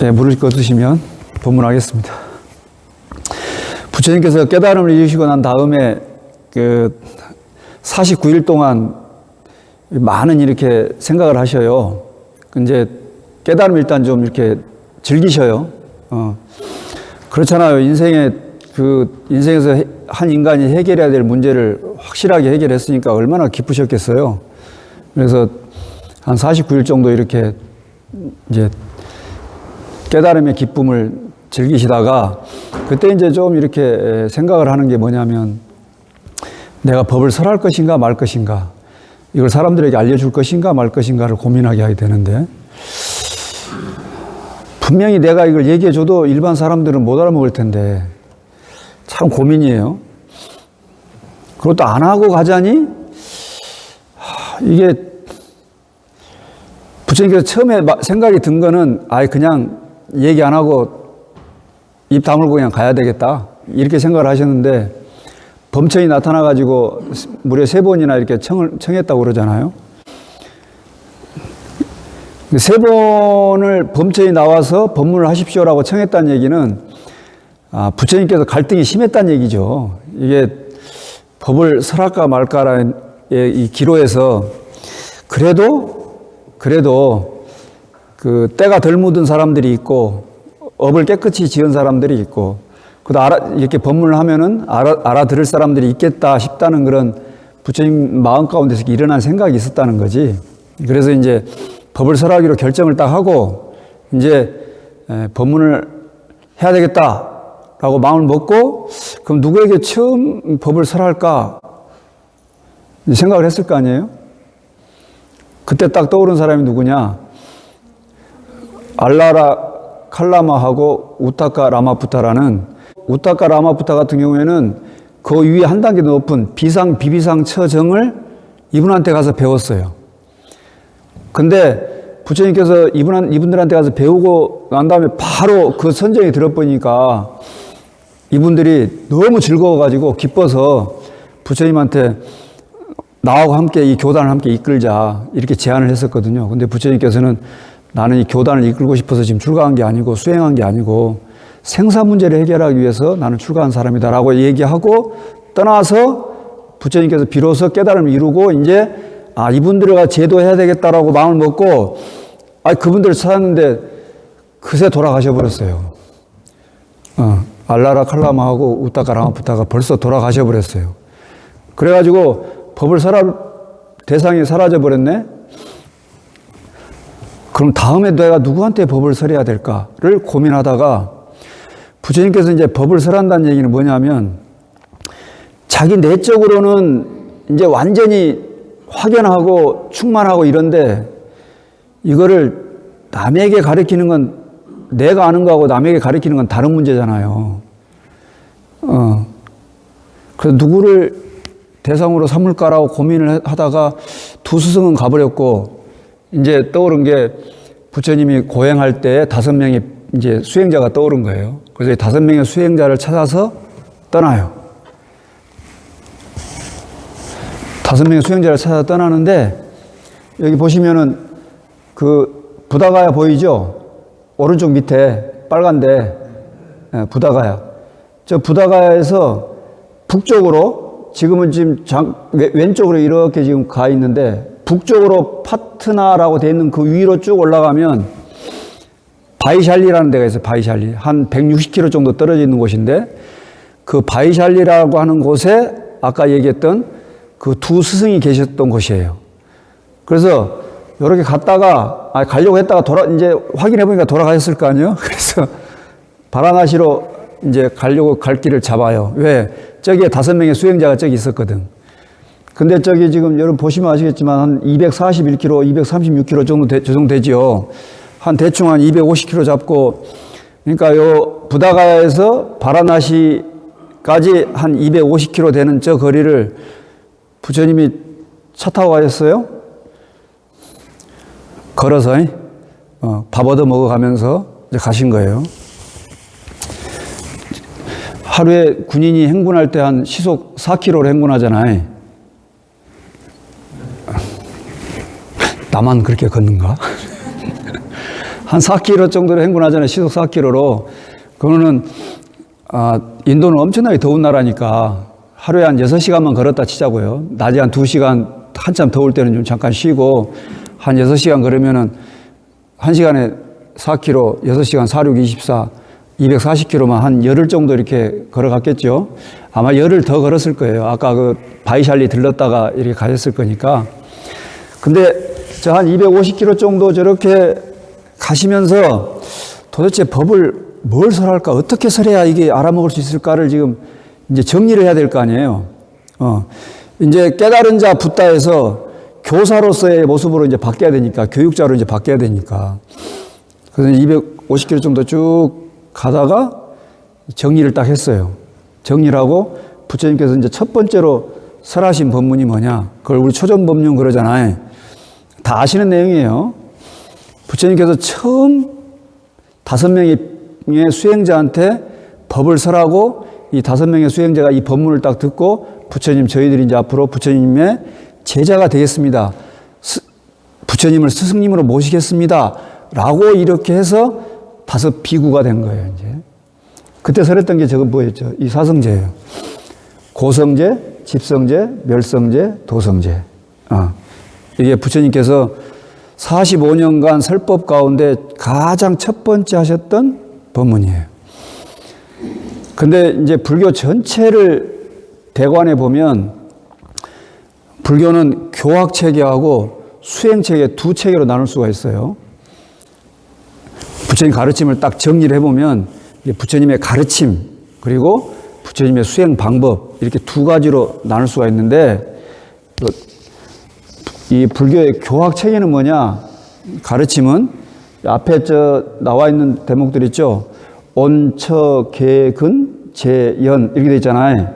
네, 물을 꺼두시면 본문하겠습니다. 부처님께서 깨달음을 이루시고 난 다음에 그 49일 동안 많은 이렇게 생각을 하셔요. 이제 깨달음 일단 좀 이렇게 즐기셔요. 그렇잖아요. 인생에서 한 인간이 해결해야 될 문제를 확실하게 해결했으니까 얼마나 기쁘셨겠어요. 그래서 한 49일 정도 이렇게 이제 깨달음의 기쁨을 즐기시다가 그때 이제 좀 이렇게 생각을 하는 게 뭐냐면 내가 법을 설할 것인가 말 것인가, 이걸 사람들에게 알려줄 것인가 말 것인가를 고민하게 하게 되는데, 분명히 내가 이걸 얘기해줘도 일반 사람들은 못 알아먹을 텐데 참 고민이에요. 그것도 안 하고 가자니 이게 부처님께서 처음에 생각이 든 거는 아예 그냥 얘기 안 하고 입 다물고 그냥 가야 되겠다 이렇게 생각을 하셨는데, 범천이 나타나가지고 무려 3번이나 이렇게 청했다고 그러잖아요. 3번을 범천이 나와서 법문을 하십시오라고 청했다는 얘기는 부처님께서 갈등이 심했다는 얘기죠. 이게 법을 설할까 말까라는 이 기로에서 그래도 그 때가 덜 묻은 사람들이 있고 업을 깨끗이 지은 사람들이 있고 이렇게 법문을 하면은 알아들을 사람들이 있겠다 싶다는 그런 부처님 마음 가운데서 일어난 생각이 있었다는 거지. 그래서 이제 법을 설하기로 결정을 딱 하고 이제 법문을 해야 되겠다라고 마음을 먹고, 그럼 누구에게 처음 법을 설할까 생각을 했을 거 아니에요? 그때 딱 떠오른 사람이 누구냐? 알라라 칼라마하고 우타카 라마푸타라는, 우타카 라마푸타 같은 경우에는 그 위에 한 단계 높은 비상, 비비상, 처정을 이분한테 가서 배웠어요. 근데 부처님께서 이분들한테 가서 배우고 난 다음에 바로 그 선정이 들어보니까 이분들이 너무 즐거워가지고 기뻐서 부처님한테 나하고 함께 이 교단을 함께 이끌자 이렇게 제안을 했었거든요. 근데 부처님께서는 나는 이 교단을 이끌고 싶어서 지금 출가한 게 아니고 수행한 게 아니고 생사 문제를 해결하기 위해서 나는 출가한 사람이다라고 얘기하고 떠나서 부처님께서 비로소 깨달음을 이루고 이제 이분들과 제도해야 되겠다라고 마음을 먹고 그분들을 찾았는데 그새 돌아가셔 버렸어요. 알라라 칼라마하고 우타카 라마푸타가 벌써 돌아가셔 버렸어요. 그래가지고 법을 설할 대상이 사라져 버렸네. 그럼 다음에 내가 누구한테 법을 설해야 될까를 고민하다가 부처님께서 이제 법을 설한다는 얘기는 뭐냐면, 자기 내적으로는 이제 완전히 확연하고 충만하고 이런데 이거를 남에게 가르치는 건, 내가 아는 거하고 남에게 가르치는 건 다른 문제잖아요. 그래서 누구를 대상으로 삼을까라고 고민을 하다가 두 스승은 가버렸고, 이제 떠오른 게 부처님이 고행할 때 5명의 이제 수행자가 떠오른 거예요. 그래서 이 5명의 수행자를 찾아서 떠나요. 5명의 수행자를 찾아 떠나는데, 여기 보시면은 그 부다가야 보이죠? 오른쪽 밑에 빨간데 부다가야. 저 부다가야에서 북쪽으로, 지금은 지금 왼쪽으로 이렇게 지금 가 있는데, 북쪽으로 파트나라고 되어 있는 그 위로 쭉 올라가면 바이샬리라는 데가 있어요. 바이샬리. 한 160km 정도 떨어져 있는 곳인데, 그 바이샬리라고 하는 곳에 아까 얘기했던 그 두 스승이 계셨던 곳이에요. 그래서 이렇게 갔다가, 가려고 했다가 이제 확인해 보니까 돌아가셨을 거 아니에요? 그래서 바라나시로 이제 가려고 갈 길을 잡아요. 왜? 저기에 5명의 수행자가 저기 있었거든. 근데 저기 지금 여러분 보시면 아시겠지만 한 241km, 236km 정도 조정되지요. 한 대충 한 250km 잡고, 그러니까 요 부다가야에서 바라나시까지 한 250km 되는 저 거리를 부처님이 차 타고 가셨어요? 걸어서 밥 얻어 먹어가면서 이제 가신 거예요. 하루에 군인이 행군할 때 한 시속 4km로 행군하잖아요. 나만 그렇게 걷는가? 한 4km 정도로 행군하잖아요. 시속 4km로. 그거는, 인도는 엄청나게 더운 나라니까 하루에 한 6시간만 걸었다 치자고요. 낮에 한 2시간, 한참 더울 때는 좀 잠깐 쉬고, 한 6시간 걸으면은 1시간에 4km, 6시간 4, 6, 24, 240km만 한 열흘 정도 이렇게 걸어갔겠죠. 아마 열흘 더 걸었을 거예요. 아까 그 바이샬리 들렀다가 이렇게 가셨을 거니까. 근데 저 한 250km 정도 저렇게 가시면서 도대체 법을 뭘 설할까? 어떻게 설해야 이게 알아먹을 수 있을까를 지금 이제 정리를 해야 될 거 아니에요. 이제 깨달은 자 붓다에서 교사로서의 모습으로 이제 바뀌어야 되니까, 교육자로 이제 바뀌어야 되니까. 그래서 250km 정도 쭉 가다가 정리를 딱 했어요. 정리를 하고 부처님께서 이제 첫 번째로 설하신 법문이 뭐냐? 그걸 우리 초전법륜 그러잖아요. 다 아시는 내용이에요. 부처님께서 처음 5명의 수행자한테 법을 설하고 이 5명의 수행자가 이 법문을 딱 듣고 부처님 저희들이 이제 앞으로 부처님의 제자가 되겠습니다. 부처님을 스승님으로 모시겠습니다. 라고 이렇게 해서 5 비구가 된 거예요, 이제. 그때 설했던 게 저거 뭐였죠? 이 사성제예요. 고성제, 집성제, 멸성제, 도성제. 이게 부처님께서 45년간 설법 가운데 가장 첫 번째 하셨던 법문이에요. 근데 이제 불교 전체를 대관해 보면 불교는 교학 체계하고 수행 체계 두 체계로 나눌 수가 있어요. 부처님 가르침을 딱 정리를 해보면 부처님의 가르침 그리고 부처님의 수행 방법 이렇게 두 가지로 나눌 수가 있는데 이 불교의 교학 체계는 뭐냐? 가르침은 앞에 나와 있는 대목들 있죠. 온, 처, 계, 근, 재, 연 이렇게 돼 있잖아요.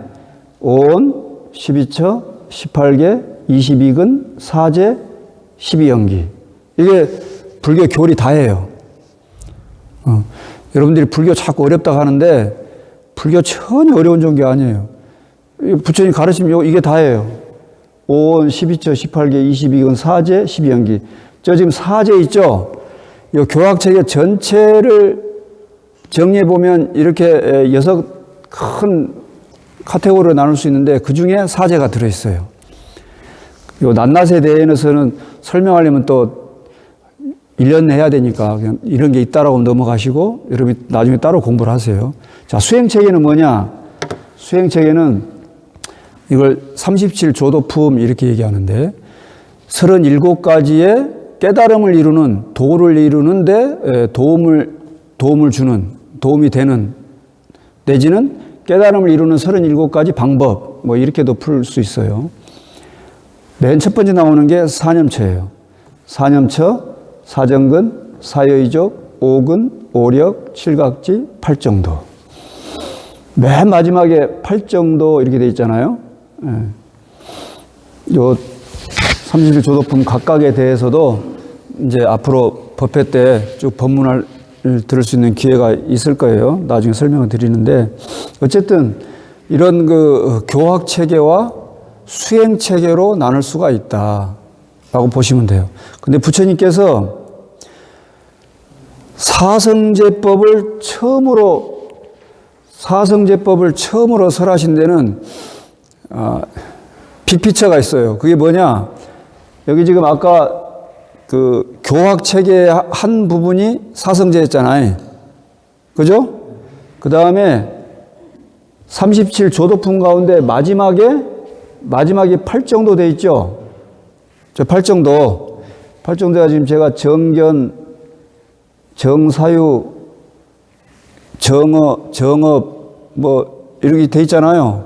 온, 12처, 18계, 22근, 4재, 12연기. 이게 불교 교리 다예요. 여러분들이 불교 자꾸 어렵다고 하는데 불교 전혀 어려운 종교 아니에요. 부처님 가르침 이게 다예요. 5원, 12처, 18개, 22근, 4재, 12연기. 저 지금 4재 있죠? 이 교학체계 전체를 정리해보면 이렇게 6 큰 카테고리로 나눌 수 있는데 그 중에 4재가 들어있어요. 이 낱낱에 대해서는 설명하려면 또 1년 해야 되니까 그냥 이런 게 있다라고 넘어가시고 여러분이 나중에 따로 공부를 하세요. 자, 수행체계는 뭐냐? 수행체계는 이걸 37조도품 이렇게 얘기하는데 37가지의 깨달음을 이루는 도를 이루는데 도움을 주는 도움이 되는 내지는 깨달음을 이루는 37가지 방법 뭐 이렇게도 풀 수 있어요. 맨 첫 번째 나오는 게 사념처예요. 사념처, 사정근, 사여의족, 오근, 오력, 칠각지, 팔정도. 맨 마지막에 팔정도 이렇게 돼 있잖아요. 요 31조도품 각각에 대해서도 이제 앞으로 법회 때 쭉 법문을 들을 수 있는 기회가 있을 거예요. 나중에 설명을 드리는데 어쨌든 이런 그 교학 체계와 수행 체계로 나눌 수가 있다라고 보시면 돼요. 근데 부처님께서 사성제법을 처음으로 설하신 데는 빅피처가 있어요. 그게 뭐냐? 여기 지금 아까 그 교학 체계의 한 부분이 사성제였잖아요. 그죠? 그 다음에 37조도품 가운데 마지막에 팔정도 돼 있죠? 저 팔정도가 지금 제가 정견, 정사유, 정업, 뭐, 이렇게 돼 있잖아요.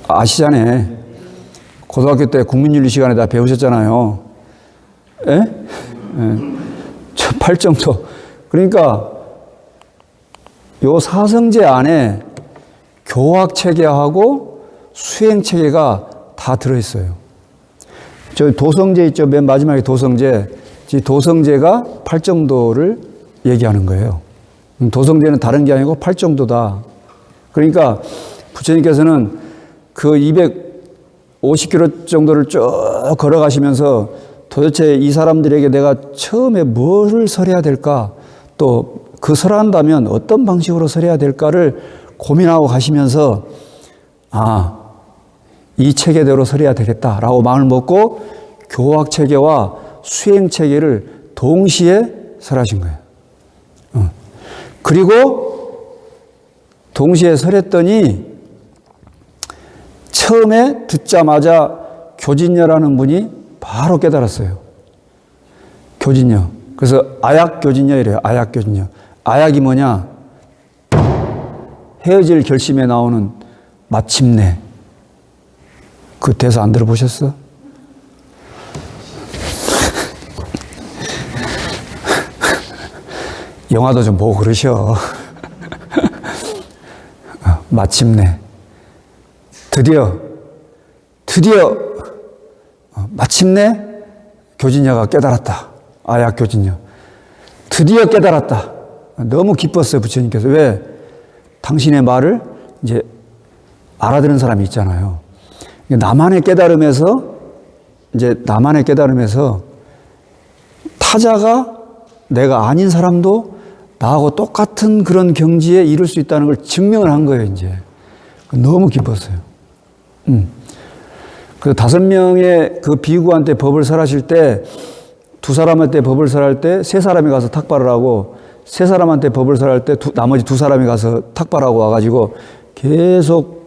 아시잖아요. 고등학교 때 국민윤리 시간에 다 배우셨잖아요. 예? 예. 저 팔정도. 그러니까, 요 사성제 안에 교학 체계하고 수행 체계가 다 들어있어요. 저 도성제 있죠? 맨 마지막에 도성제. 이 도성제가 팔정도를 얘기하는 거예요. 도성제는 다른 게 아니고 팔정도다. 그러니까 부처님께서는 그 250km 정도를 쭉 걸어가시면서 도대체 이 사람들에게 내가 처음에 뭐를 설해야 될까? 또 그 설한다면 어떤 방식으로 설해야 될까를 고민하고 가시면서 이 체계대로 설해야 되겠다라고 마음을 먹고 교학 체계와 수행 체계를 동시에 설하신 거예요. 그리고 동시에 설했더니 처음에 듣자마자 교진녀라는 분이 바로 깨달았어요. 교진녀. 그래서 아약교진녀 이래요. 아약교진녀. 아약이 뭐냐? 헤어질 결심에 나오는 마침내. 그 대사 안 들어보셨어? 영화도 좀 보고 그러셔. 마침내. 드디어 마침내 교진녀가 깨달았다. 아약 교진녀. 드디어 깨달았다. 너무 기뻤어요, 부처님께서. 왜? 당신의 말을 이제 알아듣는 사람이 있잖아요. 나만의 깨달음에서 타자가 내가 아닌 사람도 나하고 똑같은 그런 경지에 이룰 수 있다는 걸 증명을 한 거예요, 이제. 너무 기뻤어요. 그 5명의 그 비구한테 법을 설하실 때, 2사람한테 법을 설할 때 3사람이 가서 탁발을 하고, 3사람한테 법을 설할 때 나머지 2사람이 가서 탁발하고 와가지고 계속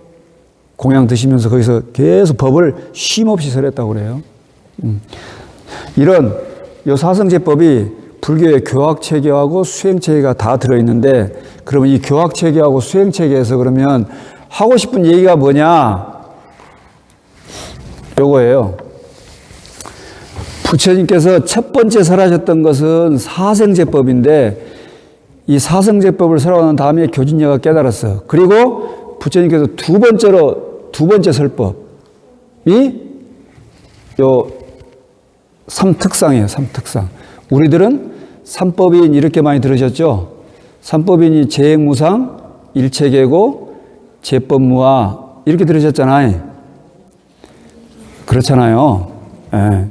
공양 드시면서 거기서 계속 법을 쉼없이 설했다고 그래요. 이런 요 사성제법이 불교의 교학체계하고 수행체계가 다 들어있는데, 그러면 이 교학체계하고 수행체계에서 그러면 하고 싶은 얘기가 뭐냐? 요거예요. 부처님께서 첫 번째 설하셨던 것은 사성제법인데, 이 사성제법을 설하고 난 다음에 교진녀가 깨달았어. 그리고 부처님께서 두 번째 설법이 요 삼특상이에요. 삼특상. 우리들은 삼법인 이렇게 많이 들으셨죠? 삼법인이 재행무상, 일체계고, 제법무아 이렇게 들으셨잖아요. 그렇잖아요. 네.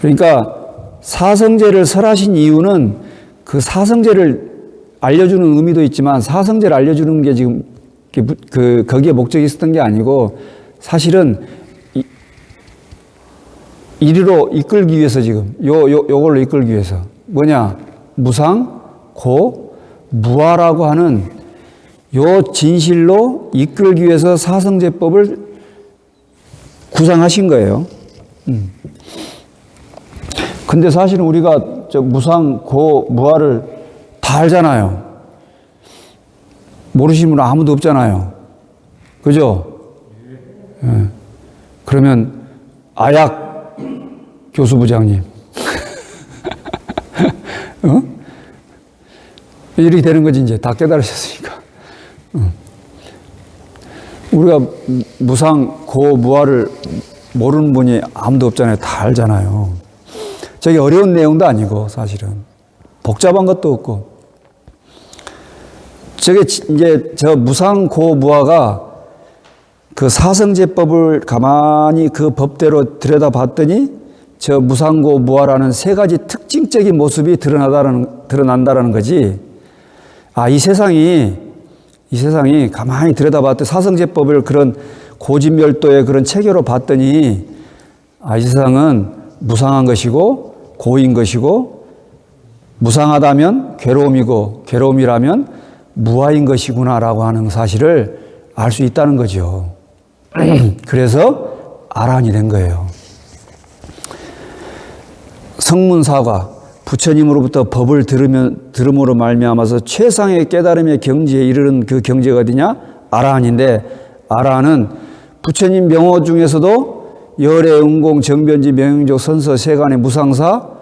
그러니까 사성제를 설하신 이유는 그 사성제를 알려주는 의미도 있지만, 사성제를 알려주는 게 지금 거기에 목적이 있었던 게 아니고, 사실은 이리로 이끌기 위해서 지금 요걸로 이끌기 위해서 뭐냐? 무상, 고, 무아라고 하는 요 진실로 이끌기 위해서 사성제법을 구상하신 거예요. 근데 사실은 우리가 저 무상, 고, 무아를 다 알잖아요. 모르시는 분은 아무도 없잖아요. 그죠? 네. 그러면 아약 교수부장님. 이렇게 되는 거지, 이제. 다 깨달으셨으니까. 우리가 무상, 고, 무아를 모르는 분이 아무도 없잖아요. 다 알잖아요. 저게 어려운 내용도 아니고, 사실은. 복잡한 것도 없고. 저게 이제 저 무상, 고, 무아가 그 사성제법을 가만히 그 법대로 들여다봤더니 저 무상고 무아라는 3가지 특징적인 모습이 드러난다라는 거지. 이 세상이 가만히 들여다봤더니 사성제법을 그런 고진멸도의 그런 체계로 봤더니 이 세상은 무상한 것이고 고인 것이고, 무상하다면 괴로움이고 괴로움이라면 무아인 것이구나라고 하는 사실을 알 수 있다는 거죠. 그래서 아라한이 된 거예요. 성문사과, 부처님으로부터 법을 들음으로 말미암아서 최상의 깨달음의 경지에 이르는 그 경지가 어디냐? 아라한인데, 아라한은 부처님 명호 중에서도 열애, 응공, 정변지, 명행적, 선서, 세간의 무상사,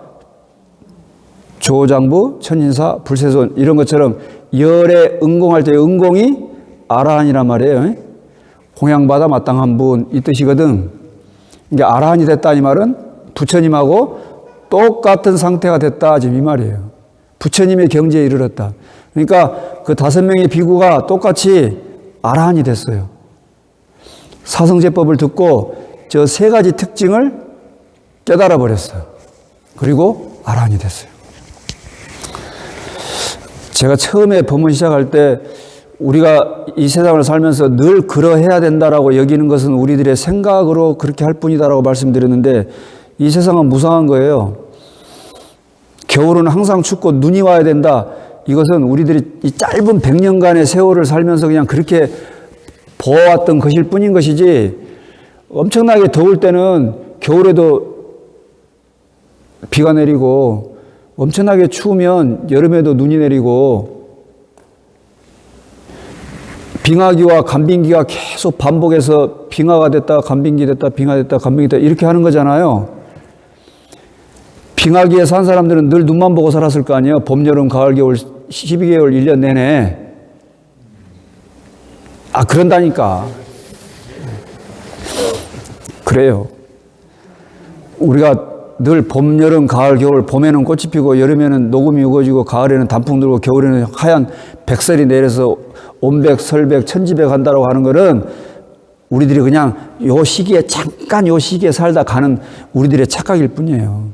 조장부, 천인사, 불세손 이런 것처럼 열애, 응공할 때 응공이 아라한이란 말이에요. 공양받아 마땅한 분 이 뜻이거든. 그러니까 아라한이 됐다 이 말은 부처님하고 똑같은 상태가 됐다 지금 이 말이에요. 부처님의 경지에 이르렀다. 그러니까 그 5명의 비구가 똑같이 아라한이 됐어요. 사성제법을 듣고 저 3가지 특징을 깨달아 버렸어요. 그리고 아란이 됐어요. 제가 처음에 법문 시작할 때 우리가 이 세상을 살면서 늘 그러해야 된다라고 여기는 것은 우리들의 생각으로 그렇게 할 뿐이다라고 말씀드렸는데 이 세상은 무상한 거예요. 겨울은 항상 춥고 눈이 와야 된다. 이것은 우리들이 이 짧은 100년간의 세월을 살면서 그냥 그렇게 보아왔던 것일 뿐인 것이지 엄청나게 더울 때는 겨울에도 비가 내리고 엄청나게 추우면 여름에도 눈이 내리고 빙하기와 간빙기가 계속 반복해서 빙하가 됐다 간빙기 됐다 빙하 됐다 간빙기 됐다 이렇게 하는 거잖아요. 빙하기에 산 사람들은 늘 눈만 보고 살았을 거 아니에요. 봄, 여름, 가을, 겨울 12개월 1년 내내. 그런다니까. 그래요. 우리가 늘 봄, 여름, 가을, 겨울, 봄에는 꽃이 피고 여름에는 녹음이 우거지고 가을에는 단풍 들고 겨울에는 하얀 백설이 내려서 온백, 설백, 천지백 한다고 하는 것은 우리들이 그냥 요 시기에 잠깐 요 시기에 살다 가는 우리들의 착각일 뿐이에요.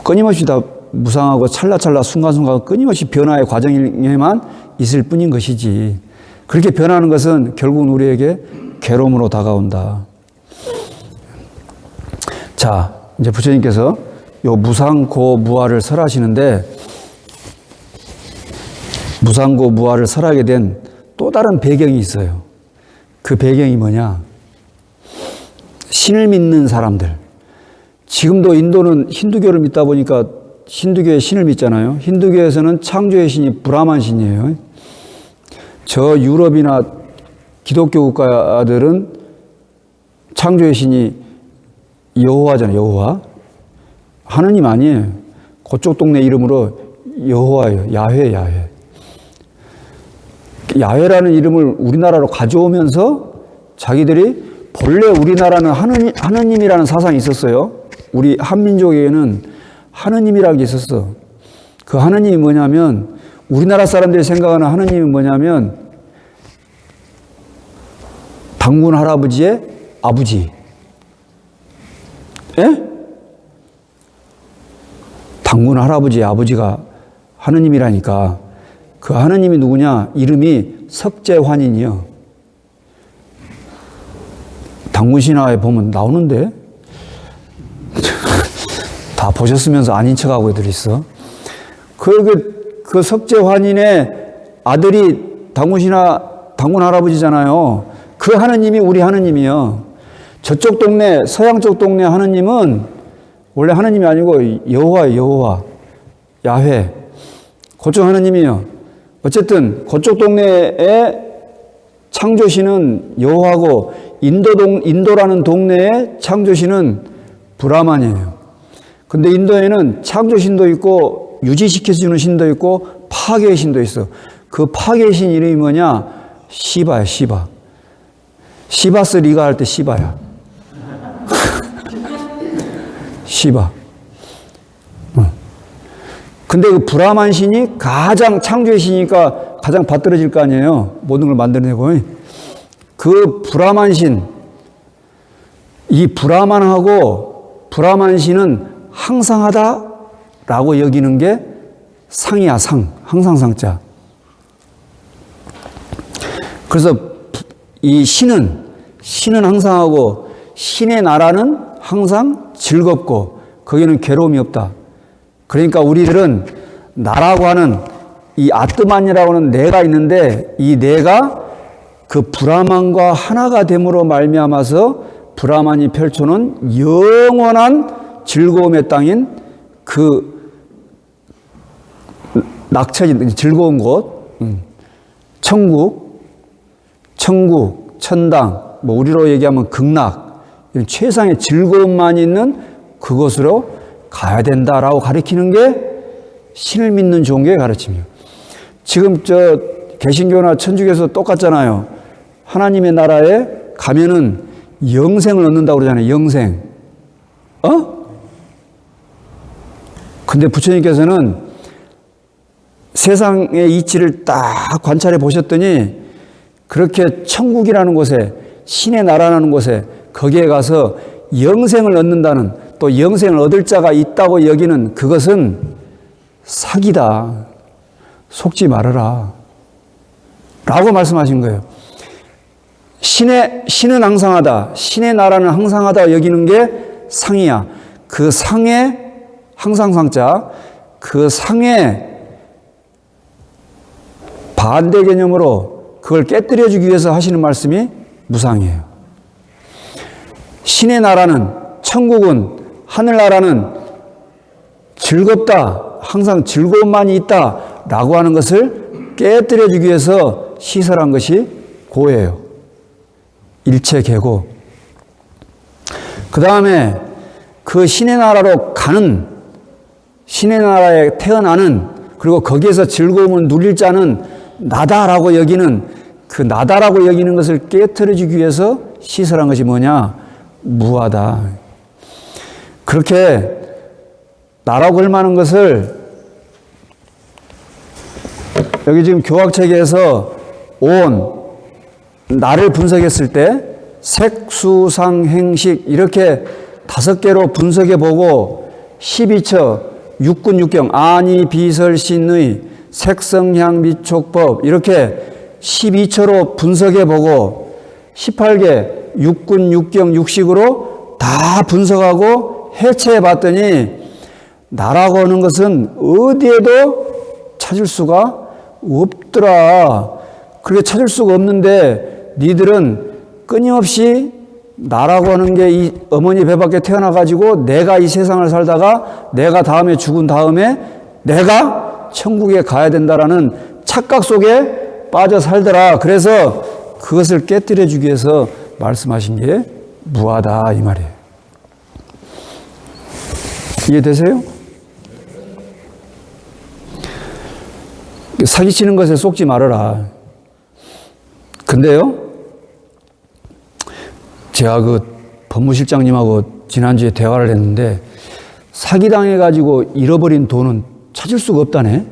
끊임없이 다 무상하고 찰나찰나 순간순간 끊임없이 변화의 과정에만 있을 뿐인 것이지 그렇게 변하는 것은 결국은 우리에게 괴로움으로 다가온다. 자, 이제 부처님께서 요 무상고무아를 설하시는데 무상고무아를 설하게 된 또 다른 배경이 있어요. 그 배경이 뭐냐? 신을 믿는 사람들. 지금도 인도는 힌두교를 믿다 보니까 힌두교의 신을 믿잖아요. 힌두교에서는 창조의 신이 브라만 신이에요. 저 유럽이나 기독교 국가들은 창조의 신이 여호와잖아요. 여호와. 하느님 아니에요. 그쪽 동네 이름으로 여호와예요. 야훼, 야훼. 야훼라는 이름을 우리나라로 가져오면서 자기들이 본래 우리나라는 하느님이라는 사상이 있었어요. 우리 한민족에는 하느님이라는 게 있었어. 그 하느님이 뭐냐면 우리나라 사람들이 생각하는 하느님이 뭐냐면 당군 할아버지의 아버지. 예? 당군 할아버지의 아버지가 하느님이라니까. 그 하느님이 누구냐? 이름이 석재환인이요. 당군신화에 보면 나오는데 다 보셨으면서 아닌 척하고 애들 있어. 그 석재환인의 아들이 당군 할아버지잖아요. 그 하느님이 우리 하느님이요. 저쪽 동네 서양 쪽 동네 하느님은 원래 하느님이 아니고 여호와예요. 여호와, 야훼. 그쪽 하느님이요. 어쨌든 그쪽 동네의 창조신은 여호와고 인도라는 동네의 창조신은 브라만이에요. 근데 인도에는 창조신도 있고 유지시켜주는 신도 있고 파괴의 신도 있어. 그 파괴의 신 이름이 뭐냐? 시바야, 시바. 시바스 리가 할 때 시바야. 시바. 근데 그 브라만 신이 가장 창조의 신이니까 가장 받들어질 거 아니에요. 모든 걸 만들어내고. 그 브라만 신, 이 브라만하고 브라만 신은 항상하다라고 여기는 게 상이야, 상. 항상 상자. 그래서 이 신은 항상하고 신의 나라는 항상 즐겁고 거기는 괴로움이 없다. 그러니까 우리들은 나라고 하는 이 아트만이라고 하는 내가 있는데 이 내가 그 브라만과 하나가 됨으로 말미암아서 브라만이 펼쳐놓은 영원한 즐거움의 땅인 그 낙천인 즐거운 곳, 천국, 천당, 뭐 우리로 얘기하면 극락, 최상의 즐거움만 있는 그곳으로 가야 된다라고 가르치는 게 신을 믿는 종교의 가르침이에요. 지금 저 개신교나 천주교에서 똑같잖아요. 하나님의 나라에 가면은 영생을 얻는다고 그러잖아요. 영생. 근데 부처님께서는 세상의 이치를 딱 관찰해 보셨더니 그렇게 천국이라는 곳에 신의 나라라는 곳에 거기에 가서 영생을 얻는다는, 또 영생을 얻을 자가 있다고 여기는 그것은 사기다. 속지 말아라. 라고 말씀하신 거예요. 신은 항상하다. 신의 나라는 항상하다 여기는 게 상이야. 그 상의, 항상상자, 그 상의 반대 개념으로 그걸 깨뜨려주기 위해서 하시는 말씀이 무상이에요. 신의 나라는, 천국은, 하늘나라는 즐겁다, 항상 즐거움만이 있다 라고 하는 것을 깨뜨려주기 위해서 시설한 것이 고예요. 일체계고. 그 다음에 그 신의 나라로 가는, 신의 나라에 태어나는, 그리고 거기에서 즐거움을 누릴 자는 나다라고 여기는, 그 나다라고 여기는 것을 깨뜨려주기 위해서 시설한 것이 뭐냐? 무하다. 그렇게 나라고 할 만한 것을 여기 지금 교학책에서 온 나를 분석했을 때 색수상 행식 이렇게 5개로 분석해 보고 12처 육군 육경 아니 비설신의 색성향 미촉법 이렇게 12처로 분석해 보고 18개 육군 육경 육식으로 다 분석하고 해체해 봤더니 나라고 하는 것은 어디에도 찾을 수가 없더라. 그렇게 찾을 수가 없는데 니들은 끊임없이 나라고 하는 게 이 어머니 배 밖에 태어나가지고 내가 이 세상을 살다가 내가 다음에 죽은 다음에 내가 천국에 가야 된다라는 착각 속에 빠져 살더라. 그래서 그것을 깨뜨려 주기 위해서 말씀하신 게 무하다 이 말이에요. 이해되세요? 사기치는 것에 속지 말아라. 근데요, 제가 그 법무실장님하고 지난주에 대화를 했는데 사기당해가지고 잃어버린 돈은 찾을 수가 없다네.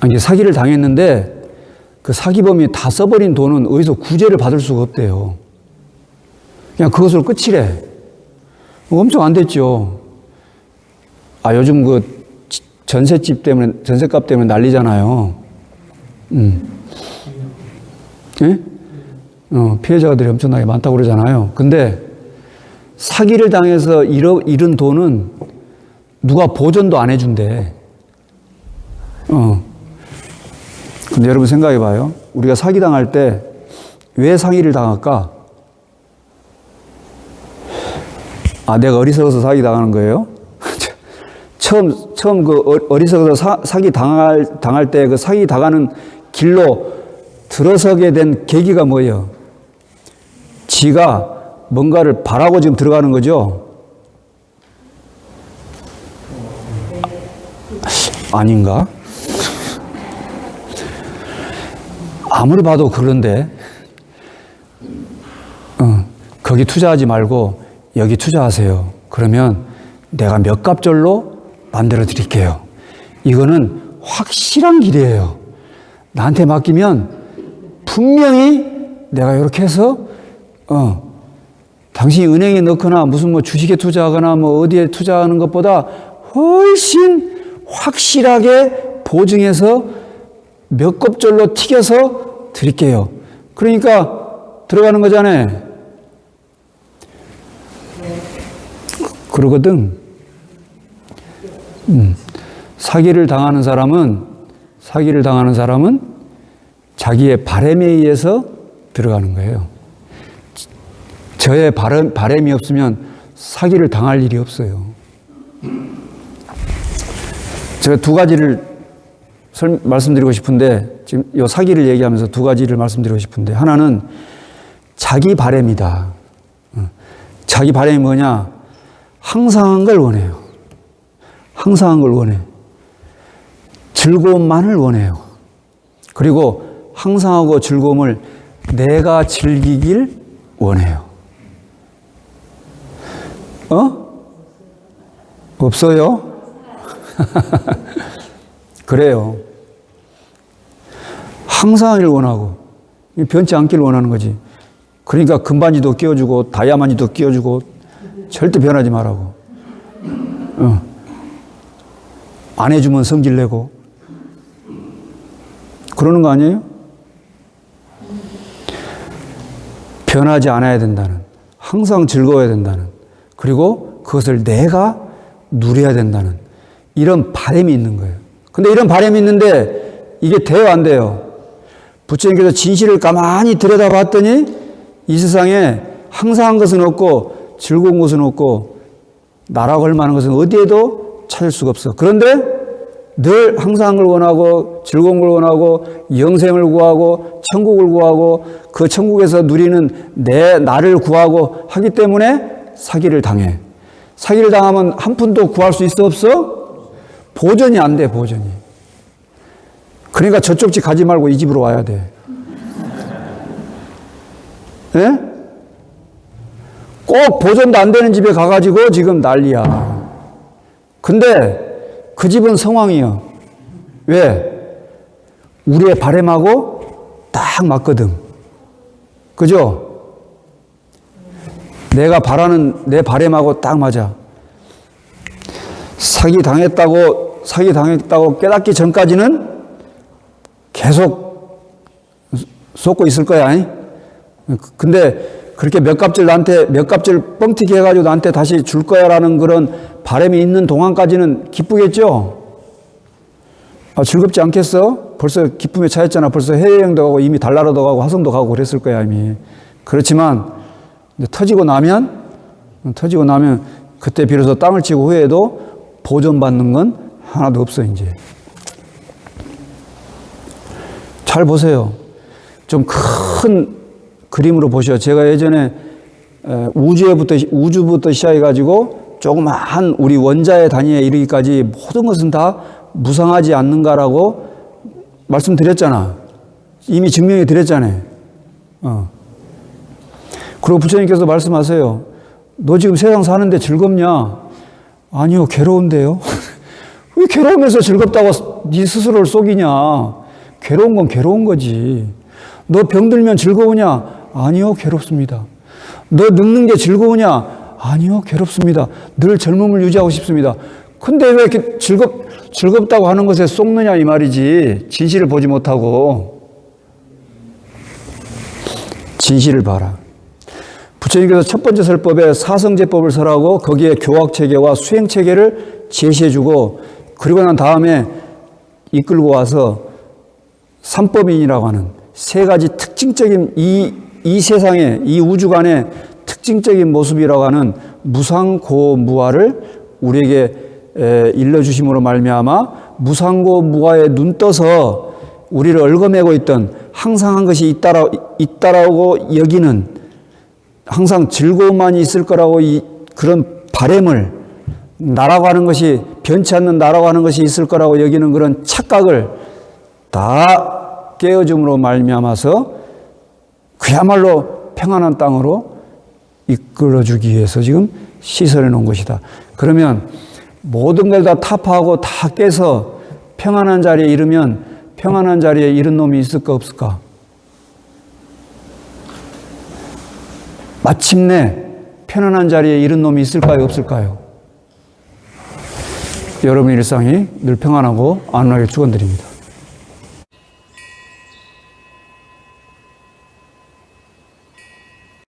아니, 사기를 당했는데 그 사기범이 다 써버린 돈은 어디서 구제를 받을 수가 없대요. 그냥 그것으로 끝이래. 엄청 안 됐죠. 아, 요즘 그 전셋집 때문에, 전셋값 때문에 난리잖아요. 예? 피해자들이 엄청나게 많다고 그러잖아요. 근데 사기를 당해서 잃은 돈은 누가 보전도 안 해준대. 근데 여러분 생각해 봐요. 우리가 사기당할 때 왜 사기를 당할까? 아, 내가 어리석어서 사기당하는 거예요? 처음 그 어리석어서 사기 당할 때 그 사기 당하는 길로 들어서게 된 계기가 뭐예요? 지가 뭔가를 바라고 지금 들어가는 거죠? 아닌가? 아무리 봐도 그런데, 거기 투자하지 말고 여기 투자하세요. 그러면 내가 몇 갑절로 만들어 드릴게요. 이거는 확실한 길이에요. 나한테 맡기면 분명히 내가 이렇게 해서, 당신이 은행에 넣거나 무슨 뭐 주식에 투자하거나 뭐 어디에 투자하는 것보다 훨씬 확실하게 보증해서 몇 겁절로 튀겨서 드릴게요. 그러니까 들어가는 거잖아요. 그러거든. 사기를 당하는 사람은 자기의 바람에 의해서 들어가는 거예요. 저의 바람이 없으면 사기를 당할 일이 없어요. 제가 두 가지를 말씀드리고 싶은데, 지금 이 사기를 얘기하면서 두 가지를 말씀드리고 싶은데, 하나는 자기 바람이다. 자기 바람이 뭐냐? 항상한 걸 원해요. 항상한 걸 원해. 즐거움만을 원해요. 그리고 항상하고 즐거움을 내가 즐기길 원해요. 없어요? 그래요. 항상하길 원하고 변치 않기를 원하는 거지. 그러니까 금반지도 끼워주고 다이아만지도 끼워주고 절대 변하지 말라고. 안 해주면 성질내고 그러는 거 아니에요? 변하지 않아야 된다는, 항상 즐거워야 된다는, 그리고 그것을 내가 누려야 된다는 이런 바람이 있는 거예요. 근데 이런 바람이 있는데 이게 돼요, 안 돼요? 부처님께서 진실을 가만히 들여다봤더니 이 세상에 항상한 것은 없고 즐거운 것은 없고 나라고 할 만한 것은 어디에도 찾을 수가 없어. 그런데 늘 항상한 걸 원하고 즐거운 걸 원하고 영생을 구하고 천국을 구하고 그 천국에서 누리는 나를 구하고 하기 때문에 사기를 당해. 사기를 당하면 한 푼도 구할 수 있어, 없어? 보전이 안 돼, 보전이. 그러니까 저쪽 집 가지 말고 이 집으로 와야 돼. 예? 꼭 보전도 안 되는 집에 가가지고 지금 난리야. 근데 그 집은 성황이요. 왜? 우리의 바람하고 딱 맞거든. 그죠? 내가 바라는 내 바람하고 딱 맞아. 사기 당했다고 깨닫기 전까지는 계속 쏟고 있을 거야. 근데 그렇게 몇 갑질 뻥튀기 해가지고 나한테 다시 줄 거야라는 그런 바람이 있는 동안까지는 기쁘겠죠? 즐겁지 않겠어? 벌써 기쁨에 차였잖아. 벌써 해외여행도 가고 이미 달나라도 가고 화성도 가고 그랬을 거야, 이미. 그렇지만 이제 터지고 나면 그때 비로소 땅을 치고 후회해도 보존받는 건 하나도 없어, 이제. 잘 보세요. 좀 큰 그림으로 보셔. 제가 예전에 우주부터 시작해가지고 조그마한 우리 원자의 단위에 이르기까지 모든 것은 다 무상하지 않는가라고 말씀드렸잖아. 이미 증명해 드렸잖아요. 그리고 부처님께서 말씀하세요. 너 지금 세상 사는데 즐겁냐? 아니요, 괴로운데요. 왜 괴로우면서 즐겁다고 네 스스로를 속이냐? 괴로운 건 괴로운 거지. 너 병들면 즐거우냐? 아니요, 괴롭습니다. 너 늙는 게 즐거우냐? 아니요, 괴롭습니다. 늘 젊음을 유지하고 싶습니다. 근데 왜 이렇게 즐겁다고 하는 것에 속느냐 이 말이지. 진실을 보지 못하고. 진실을 봐라. 부처님께서 첫 번째 설법에 사성제법을 설하고 거기에 교학체계와 수행체계를 제시해주고 그리고 난 다음에 이끌고 와서 삼법인이라고 하는 세 가지 특징적인 이 세상에 이 우주관의 특징적인 모습이라고 하는 무상고무아를 우리에게 일러주심으로 말미암아 무상고무아에 눈 떠서 우리를 얽어매고 있던 항상한 것이 있다라고 여기는 항상 즐거움만이 있을 거라고 그런 바램을 나라고 하는 것이 변치 않는 나라고 하는 것이 있을 거라고 여기는 그런 착각을 다 깨어줌으로 말미암아서 그야말로 평안한 땅으로 이끌어주기 위해서 지금 시설해 놓은 것이다. 그러면 모든 걸 다 타파하고 다 깨서 평안한 자리에 이르면 평안한 자리에 이른 놈이 있을까 없을까? 마침내 편안한 자리에 이른 놈이 있을까요 없을까요? 여러분의 일상이 늘 평안하고 안락하게 축원드립니다.